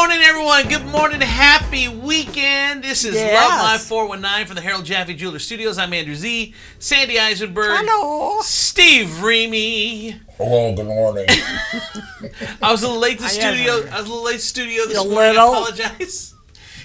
morning, everyone. Good morning. Happy weekend. This is Love My 419 from the Harold Jaffe Jeweler Studios. I'm Andrew Z. Sandy Eisenberg. Hello. Steve Remy. Hello, good morning. I was a little late to studio. This morning. I apologize.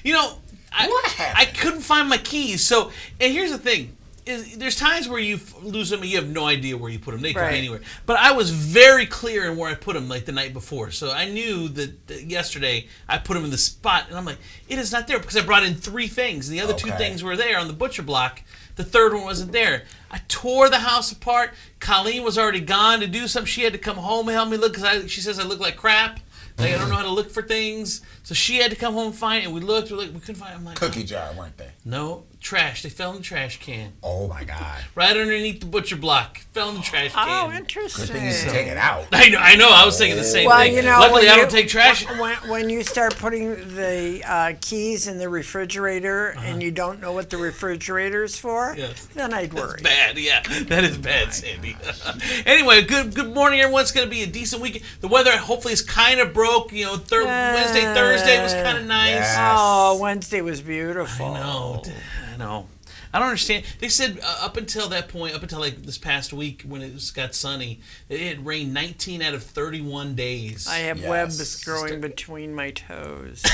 You know, I couldn't find my keys. So, and here's the thing. There's times where you lose them and you have no idea where you put them. They could be anywhere. But I was very clear in where I put them like the night before. So I knew that yesterday I put them in the spot. And I'm like, it is not there because I brought in 3 things. And the other 2 things were there on the butcher block. The third one wasn't there. I tore the house apart. Colleen was already gone to do something. She had to come home and help me look because she says I look like crap. Like I don't know how to look for things. So she had to come home and find it. And we looked. We couldn't find it. I'm like, cookie jar, weren't they? No, trash. They fell in the trash can. Oh, my God. Right underneath the butcher block. Fell in the trash can. Oh, interesting. Good thing you didn't take it out. I know. I was thinking the same thing. You know, luckily, I don't take trash. When you start putting the keys in the refrigerator and you don't know what the refrigerator is for, then I'd worry. That's bad. Yeah, that is bad, Sandy. Anyway, good morning, everyone. It's going to be a decent weekend. The weather hopefully is kind of broke. You know, Wednesday, Thursday was kind of nice. Yes. Oh, Wednesday was beautiful. I know. I don't understand. They said up until that point, up until like this past week when it got sunny, it had rained 19 out of 31 days. I have webs growing between my toes.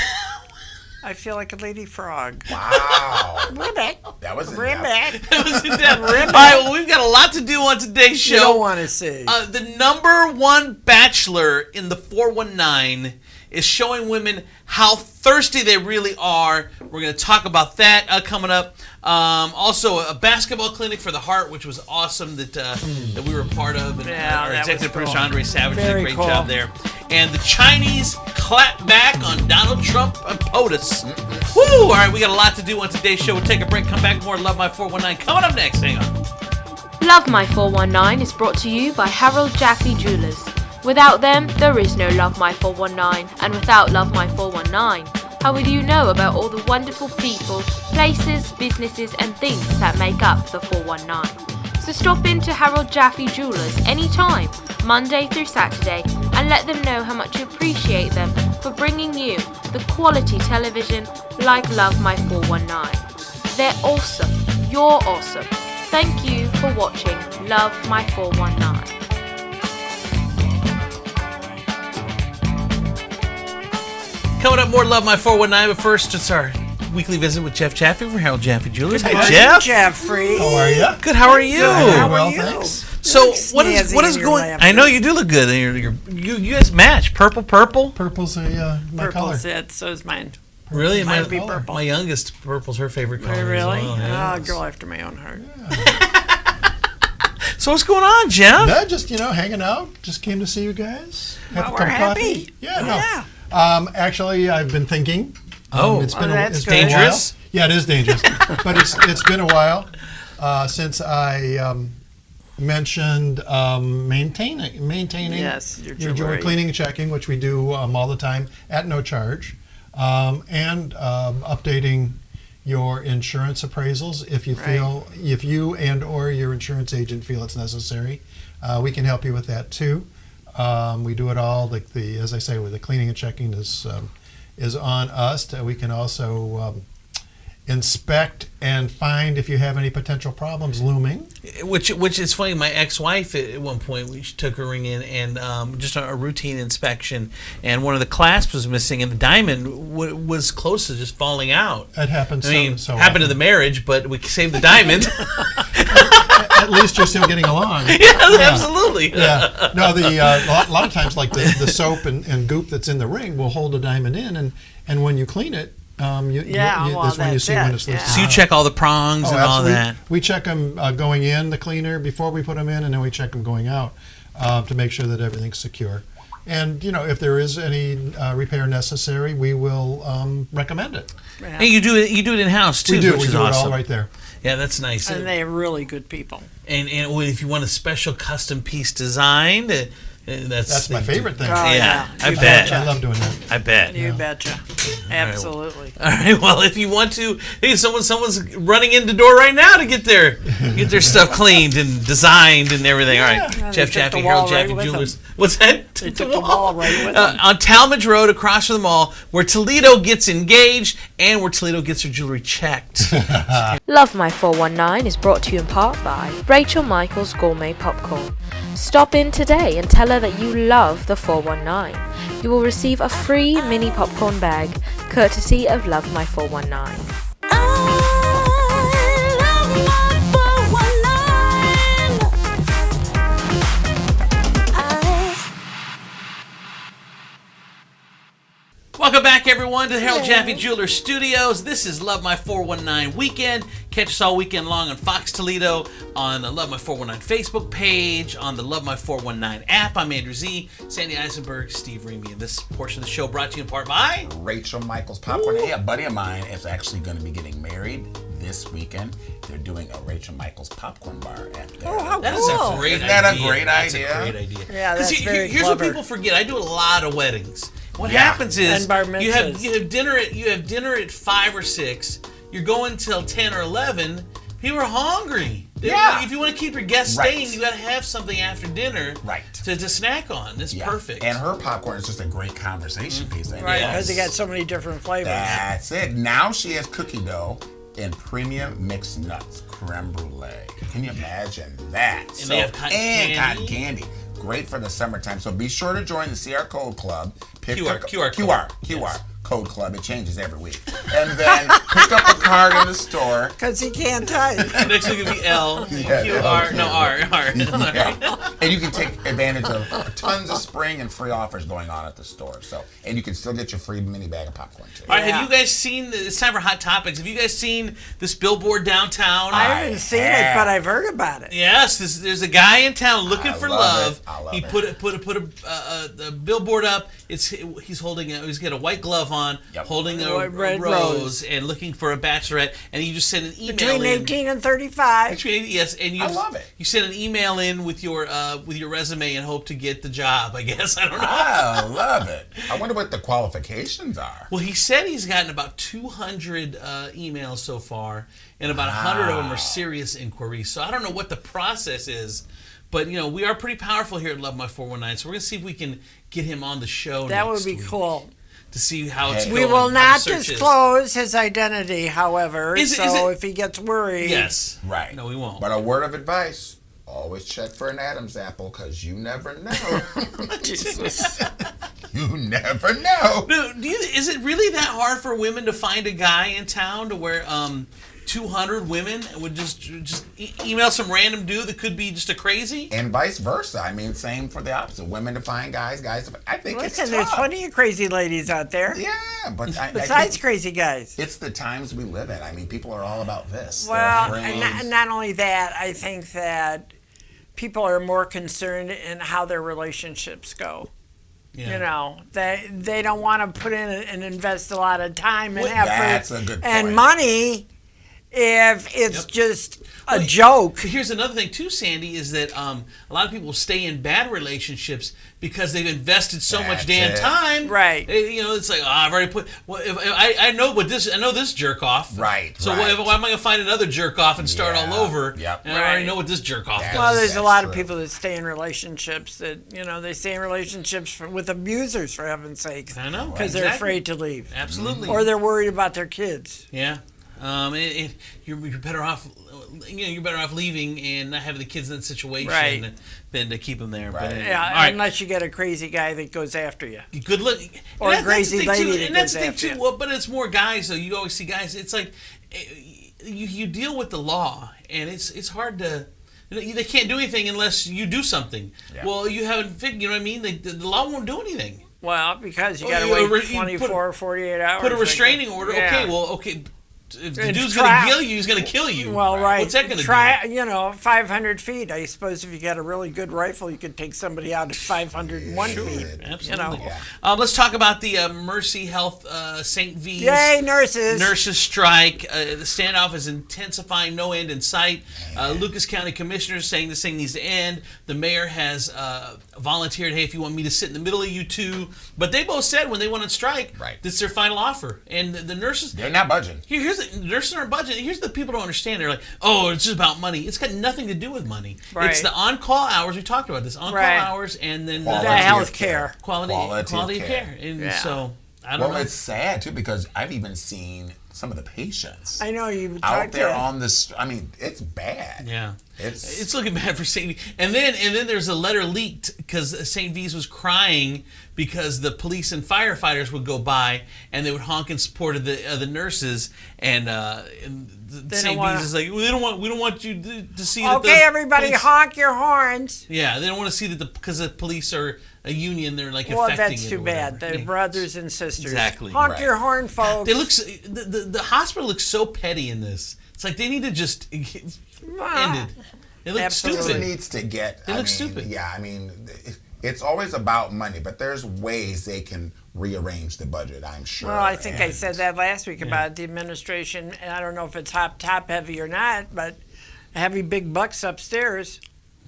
I feel like a lady frog. Wow. Ribbit. That was Ribbit. That was in depth. All right, well, we've got a lot to do on today's show. You don't want to see. The number 1 bachelor in the 419 is showing women how thirsty they really are. We're going to talk about that coming up. Also, a basketball clinic for the heart, which was awesome that we were a part of. And our executive producer, Andre Savage, did a great job there. And the Chinese clap back on Donald Trump and POTUS. Woo! All right, we got a lot to do on today's show. We'll take a break, come back, more Love My 419. Coming up next, hang on. Love My 419 is brought to you by Harold Jaffe Jewelers. Without them, there is no Love My 419, and without Love My 419, how would you know about all the wonderful people, places, businesses and things that make up the 419? So stop into Harold Jaffe Jewelers anytime, Monday through Saturday, and let them know how much you appreciate them for bringing you the quality television like Love My 419. They're awesome. You're awesome. Thank you for watching Love My 419. Coming up, more Love My 419, but first, it's our weekly visit with Jeff Jaffe from Harold Jaffe Jewelers. Hi, Jeff. Jeffrey. How are you? Good, how are you? Very well, thanks. So, what is going on? I know you do look good. You guys match. Purple. Purple's my color. Purple's it, so is mine. Really? Mine would be purple. My youngest, purple's her favorite color. Really? As well. Yeah. Oh, girl after my own heart. So what's going on, Jeff? No, just, hanging out. Just came to see you guys. Well, we're happy. Coffee. Yeah, no. Actually, I've been thinking. It's been that's dangerous. Yeah, it is dangerous. But it's been a while since I mentioned maintaining yes, your jewelry cleaning and checking, which we do all the time at no charge, and updating your insurance appraisals if you and or your insurance agent feel it's necessary. We can help you with that too. We do it all. As I say, with the cleaning and checking is on us. We can also inspect and find if you have any potential problems looming. Which is funny. My ex-wife at one point, we took her ring in and just a routine inspection, and one of the clasps was missing, and the diamond was close to just falling out. It happens. Happened to the marriage, but we saved the diamond. At least you're still getting along. Yeah, absolutely. Yeah. No, a lot of times, like the soap and goop that's in the ring will hold a diamond in, and when you clean it, that's when you see when it's loose. So you check all the prongs and all that. We check them going in the cleaner before we put them in, and then we check them going out to make sure that everything's secure. And if there is any repair necessary, we will recommend it. Yeah. And you do it in house too. We do. Which We is do awesome. it all right there. Yeah, that's nice. And they're really good people. And if you want a special custom piece designed, That's my favorite thing. Oh, yeah, I You bet. betcha. I love doing that. I bet. You betcha. Absolutely. All right. Well, if you want to, hey, someone's running in the door right now to get their stuff cleaned and designed and everything. All right, Yeah, Jeff they took Jaffe, the Harold wall right Jaffe with Jewelers. What's that? They took the wall right with them. On Talmadge Road, across from the mall, where Toledo gets engaged and where Toledo gets her jewelry checked. Love My 419 is brought to you in part by Rachel Michaels Gourmet Popcorn. Stop in today and tell her that you love the 419. You will receive a free mini popcorn bag, courtesy of Love My 419. Welcome back, everyone, to the Harold Jaffe Jewelers Studios. This is Love My 419 Weekend. Catch us all weekend long on Fox Toledo, on the Love My 419 Facebook page, on the Love My 419 app. I'm Andrew Z, Sandy Eisenberg, Steve Remy, and this portion of the show brought to you in part by Rachel Michaels Popcorn. Hey, a buddy of mine is actually going to be getting married this weekend. They're doing a Rachel Michaels Popcorn Bar at their That is a great Isn't idea. that a great That's idea? a great idea. Yeah, that's very Here's what clever. people forget. I do a lot of weddings. What Yeah. happens is And bar you have mitzvahs. dinner at 5 or 6. You're going till 10 or 11. People are hungry. Yeah. If you want to keep your guests Right. staying, you got to have something after dinner Right. to snack on. That's Yeah. perfect. And her popcorn is just a great conversation piece. And Right, Yes. because they got so many different flavors. That's it. Now she has cookie dough and premium mixed nuts creme brulee. Can you imagine that? And they have cotton candy. cotton candy. Great for the summertime. So be sure to join the CR Code Club. QR QR Yes. Code Club. It changes every week. And then pick up a card in the store. Because he can't type. Next week will be L, Yeah, Q, R, no, R. Yeah. And you can take advantage of tons of spring and free offers going on at the store. So, and you can still get your free mini bag of popcorn too. All right, Yeah. have you guys seen, it's time for Hot Topics. Have you guys seen this billboard downtown? I haven't seen it, have. but I've heard about it. Yes, there's a guy in town looking I for love love. it. I love He it. put a billboard up. He's holding he's got a white glove on, Yep. holding a White red rose rose. and looking for a bachelorette. And you just send an email Between in. 18 and 35. Yes, and you I love it. You send an email in with your resume and hope to get the job. I guess I don't know. I love it. I wonder what the qualifications are. Well, he said he's gotten about 200 emails so far, and about 100 of them are serious inquiries. So I don't know what the process is, but we are pretty powerful here at Love My 419. So we're gonna see if we can get him on the show. That next would be week cool. to see how it's Hey. going. We will how not the search is. disclose his identity, however. Is it- if he gets worried. Yes. Right. No, we won't. But a word of advice. Always check for an Adam's apple because you never know. Jesus. You never know. No, is it really that hard for women to find a guy in town to where 200 women would just email some random dude that could be just a crazy? And vice versa. I mean, same for the opposite. Women to find guys, guys to find. I think Listen, it's there's tough. plenty of crazy ladies out there. Yeah, but I Besides think crazy guys. it's the times we live in. I mean, people are all about this. They're Well, afraid. and not only that, I think that people are more concerned in how their relationships go. Yeah. They don't want to put in and invest a lot of time and Well, effort that's a good and point. money if it's Yep. just a Well, joke. But here's another thing too, Sandy, is that a lot of people stay in bad relationships because they've invested so much That's damn it. time. Right. It's like, I've already put. Well, if I know this jerk off. Right, So right. why am I going to find another jerk off and start Yeah, all over? yep. And I already Right. know what this jerk off Yeah. does. Well, there's a That's lot of true. people that stay in relationships that, they stay in relationships with abusers, for heaven's sakes. I know. Because they're Exactly. afraid to leave. Absolutely. Or they're worried about their kids. Yeah. You're better off. You're better off leaving and not having the kids in that situation Right. than to keep them there. Right. But anyway. Yeah, All right. unless you get a crazy guy that goes after you. Good look. Or a That's the crazy thing, lady too. that And that's goes the thing after too. you. Well, but it's more guys. So you always see guys. It's like you deal with the law, and it's hard to. They can't do anything unless you do something. Yeah. Well, you haven't figured. You know what I mean? The law won't do anything. Well, because you Well, got to you wait you 24 or 48 hours. Put a like restraining that. order. Yeah. Okay. Well, okay. if the dude's going to kill you, he's going to kill you. Well, right. What's that going to do? 500 feet. I suppose if you got a really good rifle, you could take somebody out at 501 feet. Absolutely. Let's talk about the Mercy Health St. V's. Yay, nurses. Nurses strike. The standoff is intensifying, no end in sight. Lucas County Commissioner saying this thing needs to end. The mayor has volunteered, hey, if you want me to sit in the middle of you two. But they both said when they went on strike, this is their final offer. And the nurses... They're not budging. Here's the nurses aren't budgeting. Here's the people don't understand. They're like, oh, it's just about money. It's got nothing to do with money. Right. It's the on-call hours. We talked about this. On-call hours and then the health care. Quality of care. And so, I don't know. Well, it's sad, too, because I've even seen some of the patients. I know you out there on this. I mean, it's bad. Yeah, it's looking bad for St. V. And then there's a letter leaked because St. V's was crying because the police and firefighters would go by and they would honk in support of the nurses and St. V's is like, we don't want you to see that. Okay, everybody, police, honk your horns. Yeah, they don't want to see that because the police are a union. They're like affecting it. Well, that's too bad. They're brothers and sisters. Exactly. Honk your horn, folks. They look. The hospital looks so petty in this. It's like they need to just end it. It looks stupid. It needs to get. It looks stupid. Yeah, I mean, it's always about money, but there's ways they can rearrange the budget, I'm sure. Well, I think I said that last week about the administration, and I don't know if it's top heavy or not, but heavy big bucks upstairs.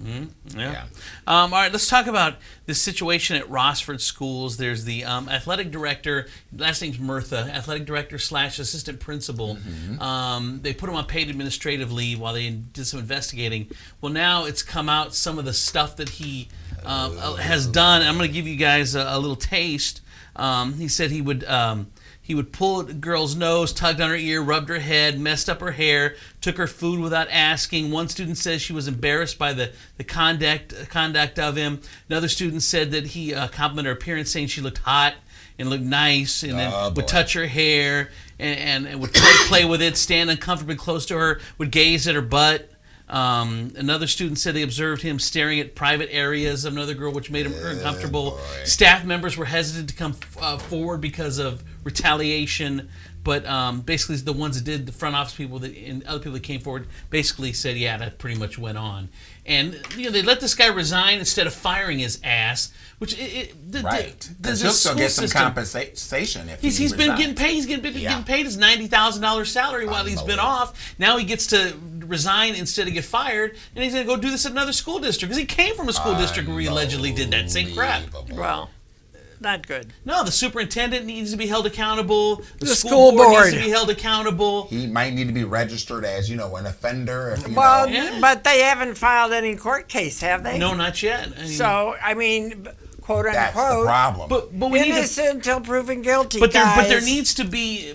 Mm-hmm. Yeah. All right, let's talk about this situation at Rossford Schools. There's the athletic director, last name's Murtha, athletic director / assistant principal. Mm-hmm. They put him on paid administrative leave while they did some investigating. Well, now it's come out some of the stuff that he has done. I'm going to give you guys a little taste. He said he would pull a girl's nose, tugged on her ear, rubbed her head, messed up her hair, took her food without asking. One student says she was embarrassed by the conduct of him. Another student said that he complimented her appearance, saying she looked hot and looked nice, and then would touch her hair and would play with it, stand uncomfortably close to her, would gaze at her butt. Another student said they observed him staring at private areas of another girl, which made him uncomfortable. Staff members were hesitant to come forward because of retaliation, but basically the ones that did, the front office people and other people that came forward, basically said, yeah, that pretty much went on. And they let this guy resign instead of firing his ass, which he'll still get some compensation if he's been getting paid. He's getting paid his $90,000 salary while he's been off. Now he gets to resign instead of get fired, and he's going to go do this at another school district because he came from a school district where he allegedly did that same crap. Well, not good. No, the superintendent needs to be held accountable. The school board needs to be held accountable. He might need to be registered as, an offender. But they haven't filed any court case, have they? No, not yet. So, I mean, quote unquote. That's the problem. But we innocent until proven guilty. But there needs to be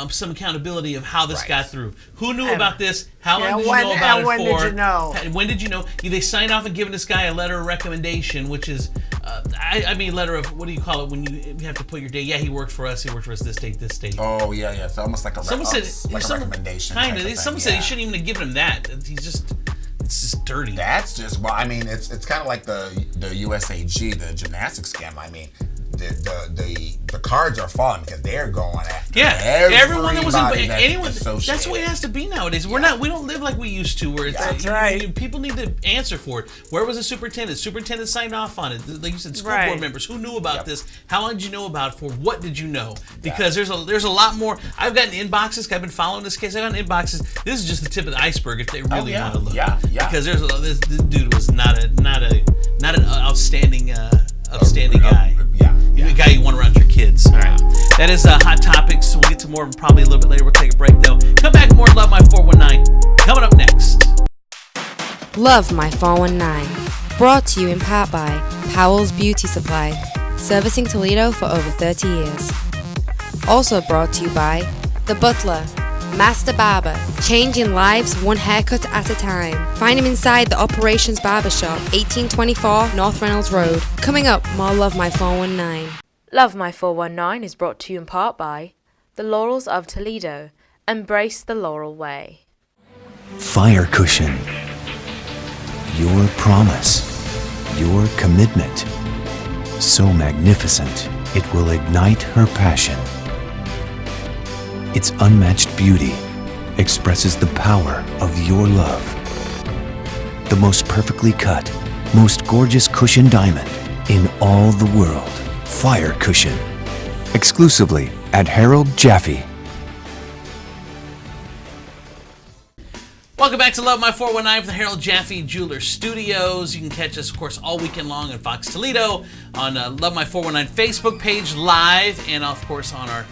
some accountability of how this got through. Who knew about this? How long did you know about it for? When did you know? When did you know? They signed off and given this guy a letter of recommendation, which is, letter of, what do you call it when you have to put your date? Yeah, he worked for us. He worked for us this date, this date. Oh, yeah. It's almost like a recommendation. Kind of. Someone said he shouldn't even have given him that. It's just dirty. That's just, it's kind of like the USAG, the gymnastics scam. I mean, the cards are falling because they're going after everyone that was anyone. That's the way it has to be nowadays. We don't live like we used to, where it's that's right. People need to answer for it. Where was the superintendent? Superintendent signed off on it. Like you said, school board members. Who knew about this? How long did you know about it for? What did you know? Because there's a lot more. I've gotten inboxes. I've been following this case. I've gotten inboxes. This is just the tip of the iceberg if they really want to look. Yeah. Because this dude was not an outstanding guy. A guy you want around your kids. All right. That is Hot Topics. We'll get to more probably a little bit later. We'll take a break, though. Come back, more Love My 419. Coming up next. Love My 419. Brought to you in part by Powell's Beauty Supply. Servicing Toledo for over 30 years. Also brought to you by The Butler. Master Barber, changing lives one haircut at a time. Find him inside the Operations Barbershop, 1824 North Reynolds Road. Coming up, more Love My 419. Love My 419 is brought to you in part by The Laurels of Toledo. Embrace the Laurel Way. Fire Cushion. Your promise. Your commitment. So magnificent, it will ignite her passion. Its unmatched beauty expresses the power of your love. The most perfectly cut, most gorgeous cushion diamond in all the world. Fire Cushion. Exclusively at Harold Jaffe. Welcome back to Love My 419 from the Harold Jaffe Jeweler Studios. You can catch us, of course, all weekend long in Fox Toledo, on Love My 419 Facebook page live, and, of course, on our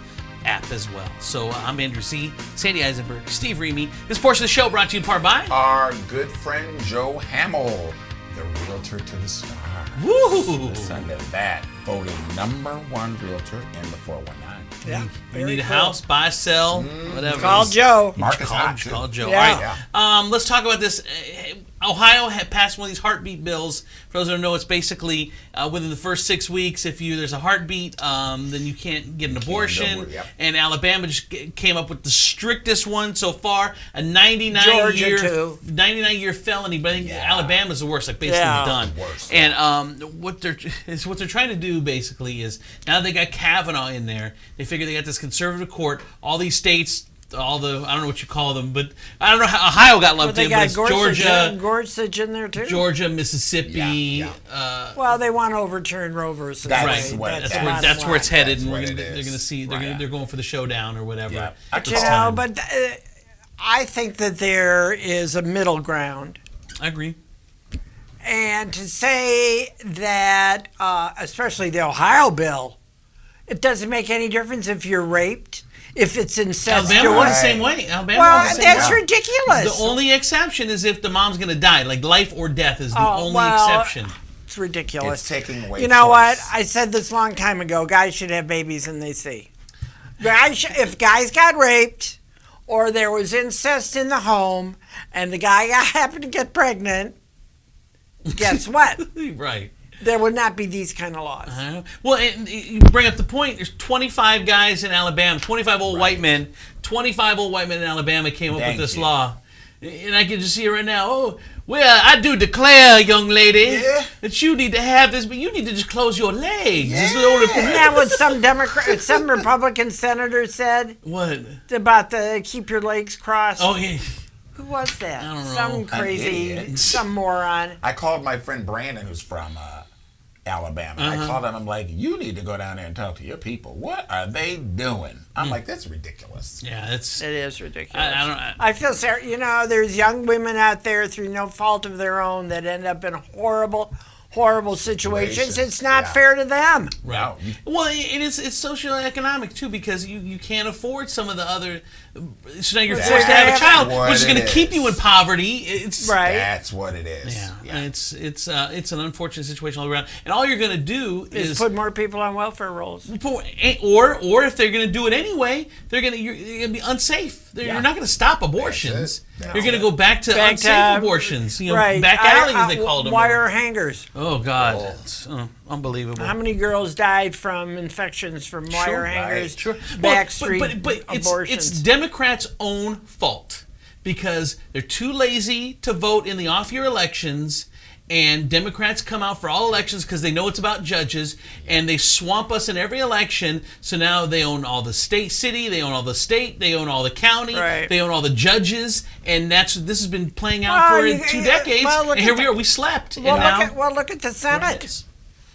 app as well. So I'm Andrew Z., Sandy Eisenberg, Steve Remy. This portion of the show brought to you in part by our good friend Joe Hamill, the realtor to the stars. Woo! Listen to that. Voted #1 realtor in the 419. Yeah. You need a house, buy, sell, whatever. Call Joe. Marcus Hot, too. Call Joe. Yeah. All right. Let's talk about this. Ohio had passed one of these heartbeat bills. For those who don't know, it's basically within the first 6 weeks, if there's a heartbeat, then you can't get an abortion. Yep. And Alabama just came up with the strictest one so far, a 99-year felony. But I think Alabama's the worst, like basically done. Worst. And what they're trying to do basically is, now they got Kavanaugh in there, they figure they got this conservative court, all these states. I don't know what you call them, but I don't know how Ohio got lumped in, but it's Georgia, Gorsuch in there too. Georgia, Mississippi. Well, they want to overturn Roe versus That's Wade. what- That's where it's headed, and That's what they're it going to is. see they're going for the showdown or whatever. Yeah. But I think that there is a middle ground. I agree. And to say that, especially the Ohio bill, it doesn't make any difference if you're raped, if it's incestuous. Alabama went the same way. Alabama Well, went the same that's way. ridiculous. The only exception is if the mom's going to die, like life or death is the only exception. It's ridiculous. It's taking away You know what? choice. I said this a long time ago. Guys should have babies and they see. If guys got raped or there was incest in the home and the guy happened to get pregnant, guess what? Right. There would not be these kind of laws. Well, and you bring up the point. There's 25 guys in Alabama, 25 old white men. 25 old white men in Alabama came up with this law. And I can just see it right now. Oh, well, I do declare, young lady, that you need to have this, but you need to just close your legs. Isn't that what some Republican senator said? What? About the keep your legs crossed? Oh, yeah. Who was that? I don't know. Some crazy, some moron. I called my friend Brandon, who's from Alabama. I called him. I'm like, you need to go down there and talk to your people. What are they doing? I'm like, that's ridiculous. Yeah, It is ridiculous. I feel sorry. You know, there's young women out there through no fault of their own that end up in horrible situations. It's not fair to them. Right. No. Well, it's socioeconomic too, because you can't afford some of the other. So now you're forced to have a child, which is going to keep you in poverty. It's right. That's what it is. Yeah. And it's an unfortunate situation all around. And all you're going to do is put more people on welfare rolls. Or if they're going to do it anyway, you're going to be unsafe. You're not going to stop abortions. You're going to go back to unsafe abortions. Back alleys as they called them. Wire hangers. Oh God, it's unbelievable. How many girls died from infections from wire hangers? Sure. Backstreet but abortions. it's Democrats' own fault because they're too lazy to vote in the off-year elections. And Democrats come out for all elections because they know it's about judges, and they swamp us in every election. So now they own all the city, they own all the state, they own all the county, they own all the judges, and this has been playing out for 2 decades. And here we are, we slept. Look at the Senate.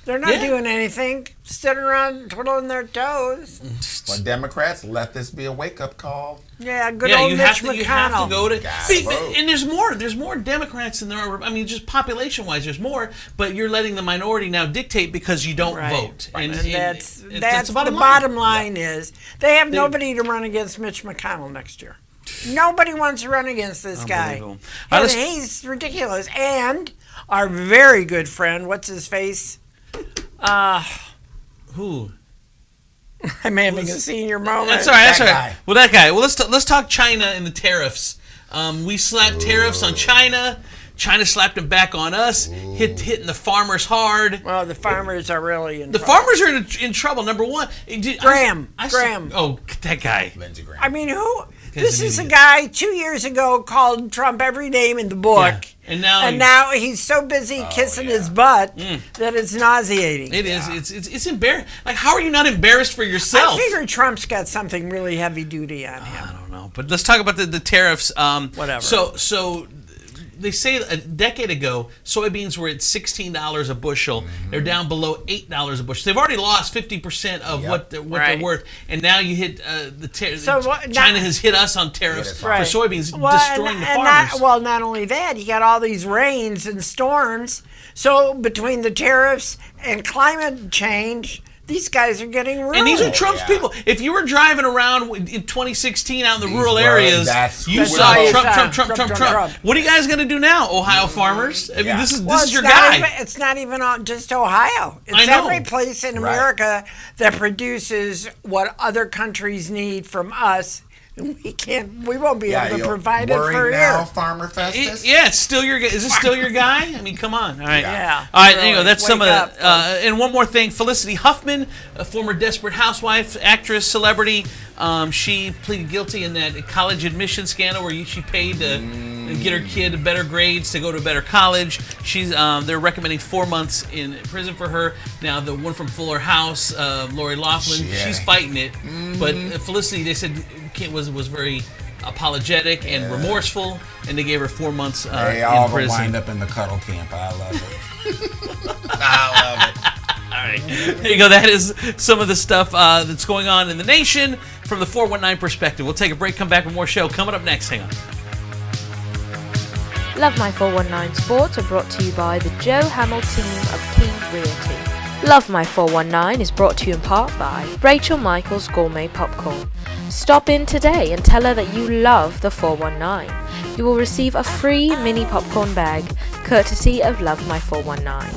They're not doing anything, sitting around twiddling their toes. Well, Democrats, let this be a wake-up call. Yeah, good old Mitch McConnell. You have to go to. And there's more Democrats than there are. I mean, just population-wise, there's more. But you're letting the minority now dictate because you don't vote. And that's the bottom line is they have nobody to run against Mitch McConnell next year. Nobody wants to run against this guy. And he's ridiculous. And our very good friend, what's his face? Who? I'm having a senior moment. That's all right. That's all right. Well, that guy. Well, let's talk China and the tariffs. We slapped tariffs on China. China slapped them back on us. Hitting the farmers hard. Well, the farmers are really in trouble. The farmers are in trouble. Number one, Graham. Oh, that guy. I mean, who? This is a guy 2 years ago called Trump every name in the book. Yeah. And now he's so busy kissing his butt that it's nauseating. It is. It's embarrassing. Like, how are you not embarrassed for yourself? I figure Trump's got something really heavy duty on him. I don't know. But let's talk about the tariffs. Whatever. So they say a decade ago, soybeans were at $16 a bushel. They're down below $8 a bushel. They've already lost 50% of what they're worth. And now you hit the tariffs. So China has hit us on tariffs for soybeans, destroying the farmers. Not only that, you got all these rains and storms. So between the tariffs and climate change, these guys are getting ruined. And these are Trump's people. If you were driving around in 2016 out in the rural areas, you saw Trump. What are you guys going to do now, Ohio farmers? I mean, this is your guy. It's not even just Ohio. It's every place in America that produces what other countries need from us. We won't be able to provide it for now, Farmer Festus. It's still your. Is it still your guy? I mean, come on. All right. Yeah. All right. Anyway, that's some of the. And one more thing, Felicity Huffman, a former Desperate Housewife, actress, celebrity. She pleaded guilty in that college admission scandal where she paid to get her kid better grades to go to a better college. They're recommending 4 months in prison for her. Now the one from Fuller House, Lori Loughlin, she's fighting it, but Felicity, they said, was very apologetic and remorseful, and they gave her 4 months in prison. They all wind up in the cuddle camp. I love it. I love it. All right. There you go. That is some of the stuff that's going on in the nation from the 419 perspective. We'll take a break, come back with more show. Coming up next. Hang on. Love My 419 Sports are brought to you by the Joe Hamill team of King Realty. Love My 419 is brought to you in part by Rachel Michaels Gourmet Popcorn. Stop in today and tell her that you love the 419. You will receive a free mini popcorn bag, courtesy of Love My 419.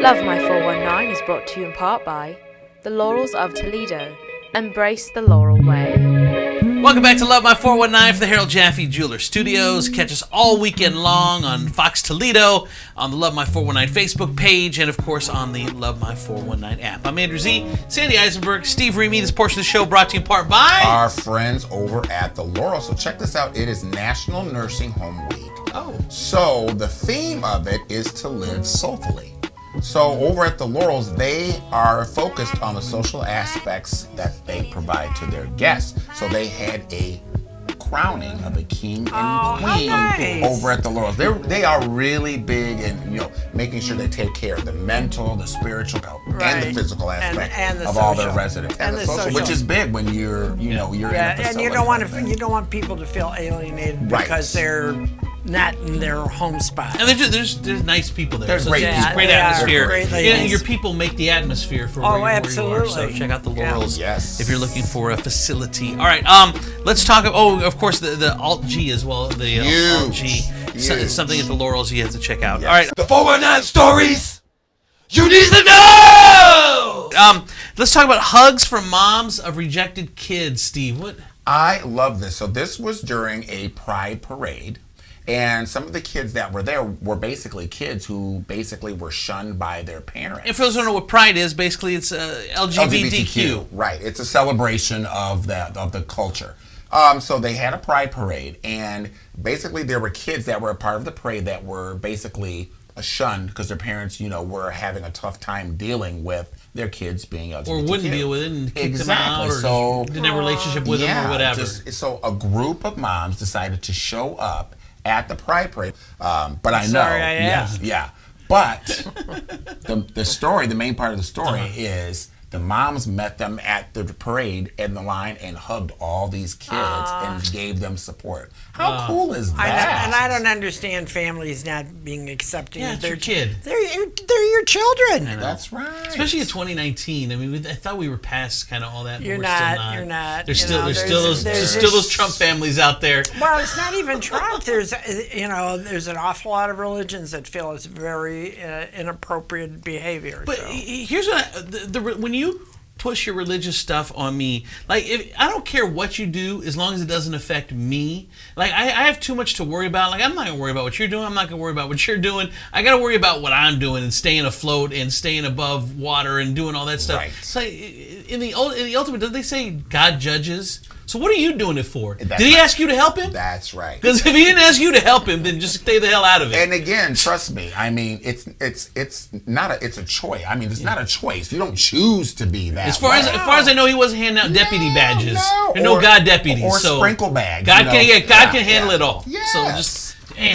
Love My 419 is brought to you in part by the Laurels of Toledo. Embrace the Laurel Way. Welcome back to Love My 419 for the Harold Jaffe Jeweler Studios. Catch us all weekend long on Fox Toledo, on the Love My 419 Facebook page, and of course on the Love My 419 app. I'm Andrew Z, Sandy Eisenberg, Steve Remy. This portion of the show brought to you in part by our friends over at the Laurel. So check this out. It is National Nursing Home Week. So the theme of it is to live soulfully. So over at the Laurels, they are focused on the social aspects that they provide to their guests. So they had a crowning of a king and queen over at the Laurels. They are really big in making sure they take care of the mental, the spiritual, and the physical aspect and of all their residents, and the social, which is big when you're you're in a facility. And you don't want people to feel alienated because they're not in their home spot. And there's nice people there. There's great people. Great atmosphere. Great your people make the atmosphere for where you are. So check out the Laurels if you're looking for a facility. All right, let's talk. Of course, the Alt G as well. The Alt G. It's something at the Laurels you have to check out. All right. The 419 stories you need to know! Let's talk about hugs from moms of rejected kids. Steve, what? I love this. So this was during a Pride parade. And some of the kids that were there were basically kids who basically were shunned by their parents. And for those who don't know what Pride is, basically it's LGBTQ. Right. It's a celebration of the culture. So they had a Pride parade, and basically there were kids that were a part of the parade that were basically shunned because their parents, were having a tough time dealing with their kids being LGBTQ. Or wouldn't deal with it and kicked them out, or didn't have a relationship with them or whatever. So a group of moms decided to show up at the Pride parade, but I know, But the main part of the story is the moms met them at the parade in the line and hugged all these kids and gave them support. How cool is that? And I don't understand families not being accepting of their kid. They're your children. That's right. Especially in 2019. I mean, I thought we were past kind of all that. You're not. There's still those Trump families out there. Well, it's not even Trump. There's an awful lot of religions that feel it's very inappropriate behavior. But here's what when you push your religious stuff on me. Like, I don't care what you do as long as it doesn't affect me. Like, I have too much to worry about. Like, I'm not gonna worry about what you're doing. I'm not gonna worry about what you're doing. I gotta worry about what I'm doing and staying afloat and staying above water and doing all that stuff. Right. So in the ultimate, doesn't they say God judges? So what are you doing it for? Did he right. ask you to help him? That's right. Because if he didn't ask you to help him, then just stay the hell out of it. And again, trust me. I mean, it's a choice. I mean, it's not a choice. You don't choose to be that. As far as I know, he wasn't handing out deputy badges. There are no God deputies. Or so sprinkle bags. God can handle it all. Yes. So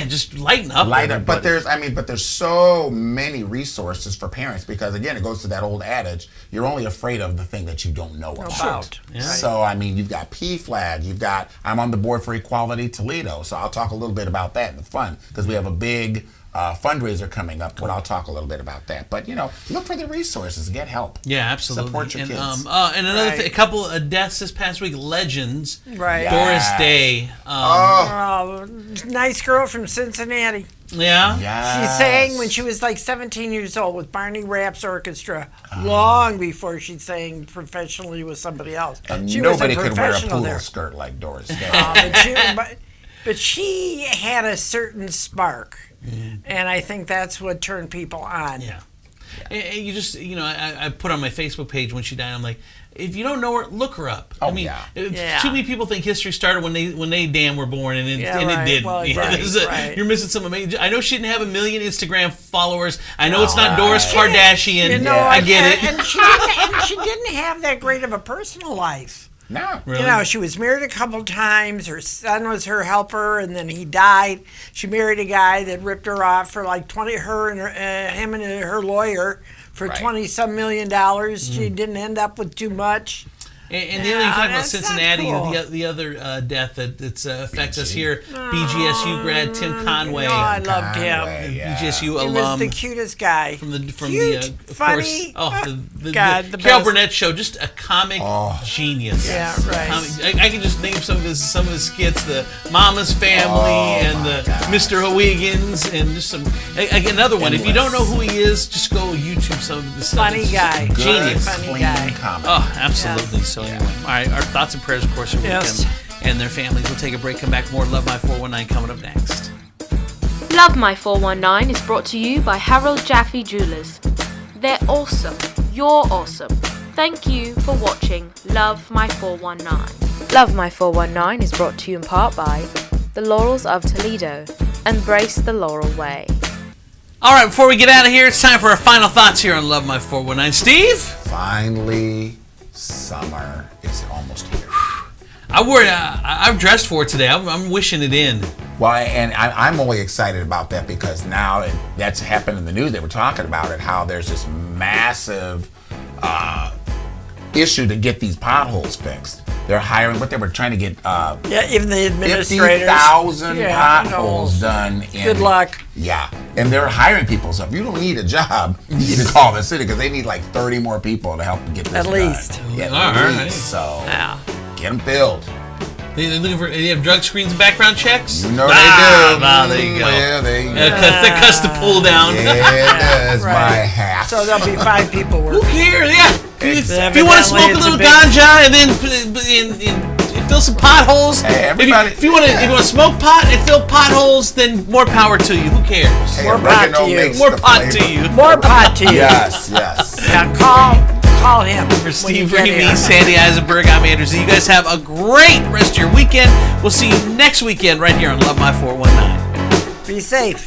just lighten up. But there's so many resources for parents because again, it goes to that old adage: you're only afraid of the thing that you don't know about. Yeah. So I mean, you've got PFLAG, I'm on the board for Equality Toledo, so I'll talk a little bit about that in the fun because we have a big fundraiser coming up, but I'll talk a little bit about that. But look for the resources, get help. Yeah, absolutely. Support your kids. And another thing, a couple of deaths this past week. Legends. Right. Doris Day. Nice girl from Cincinnati. Yeah. Yes. She sang when she was like 17 years old with Barney Rapp's orchestra, long before she sang professionally with somebody else. She Nobody was a could wear a professional poodle there. skirt like Doris Day. But she had a certain spark, and I think that's what turned people on. Yeah. And you just, I put on my Facebook page when she died, I'm like, if you don't know her, look her up. Oh, I mean, too many people think history started when they damn were born, and it didn't. Well, You're missing some amazing. I know she didn't have 1 million Instagram followers. I know it's not Doris Kardashian. I get it. And she didn't have that great of a personal life. No. Really? She was married a couple times. Her son was her helper, and then he died. She married a guy that ripped her off for like him and her lawyer for $20-some million. She didn't end up with too much. And the other, you talk about Cincinnati, cool. the other death that affects us here, BGSU grad Tim Conway. Oh, I loved him. BGSU alum. He was the cutest guy. Of funny. course, the Carol Burnett show, just a comic genius. Yeah, right. I can just name some of his skits, the Mama's Family and the Mr. Huygens, and just some. Another one. If you don't know who he is, just go YouTube some of the stuff. Funny guy. Genius. Funny guy. Comedy. Oh, absolutely. Yeah. So anyway, all right. Our thoughts and prayers, of course, are with them and their families. We'll take a break. Come back. More Love My 419 coming up next. Love My 419 is brought to you by Harold Jaffe Jewelers. They're awesome. You're awesome. Thank you for watching Love My 419. Love My 419 is brought to you in part by the Laurels of Toledo. Embrace the Laurel Way. All right, before we get out of here, it's time for our final thoughts here on Love My 419. Steve? Finally, summer is almost here. I'm dressed for it today. I'm wishing it in. Well, and I'm only excited about that because now that's happened in the news. They were talking about it, how there's this massive issue to get these potholes fixed. They're hiring, what they were trying to get even the administrators. 50,000 potholes done. Good luck. Yeah, and they're hiring people. So if you don't need a job, you need to call the city because they need like 30 more people to help get this At done. least. Yeah, at least. So get them filled. They're looking for. They have drug screens and background checks. You know they do. There you go. Yeah, there you go. That cuts the pull down. Yeah, it does by half. So there'll be 5 people working. Who cares? Yeah. If you want to smoke a little ganja and then fill some potholes. Hey, everybody. If you want to smoke pot and fill potholes, then more power to you. Who cares? Hey, more pot to you. More pot to you. More pot to you. Yes. Yeah, call him. For Steve Remy, Sandy Eisenberg, I'm Andrew Z. You guys have a great rest of your weekend. We'll see you next weekend right here on Love My 419. Be safe.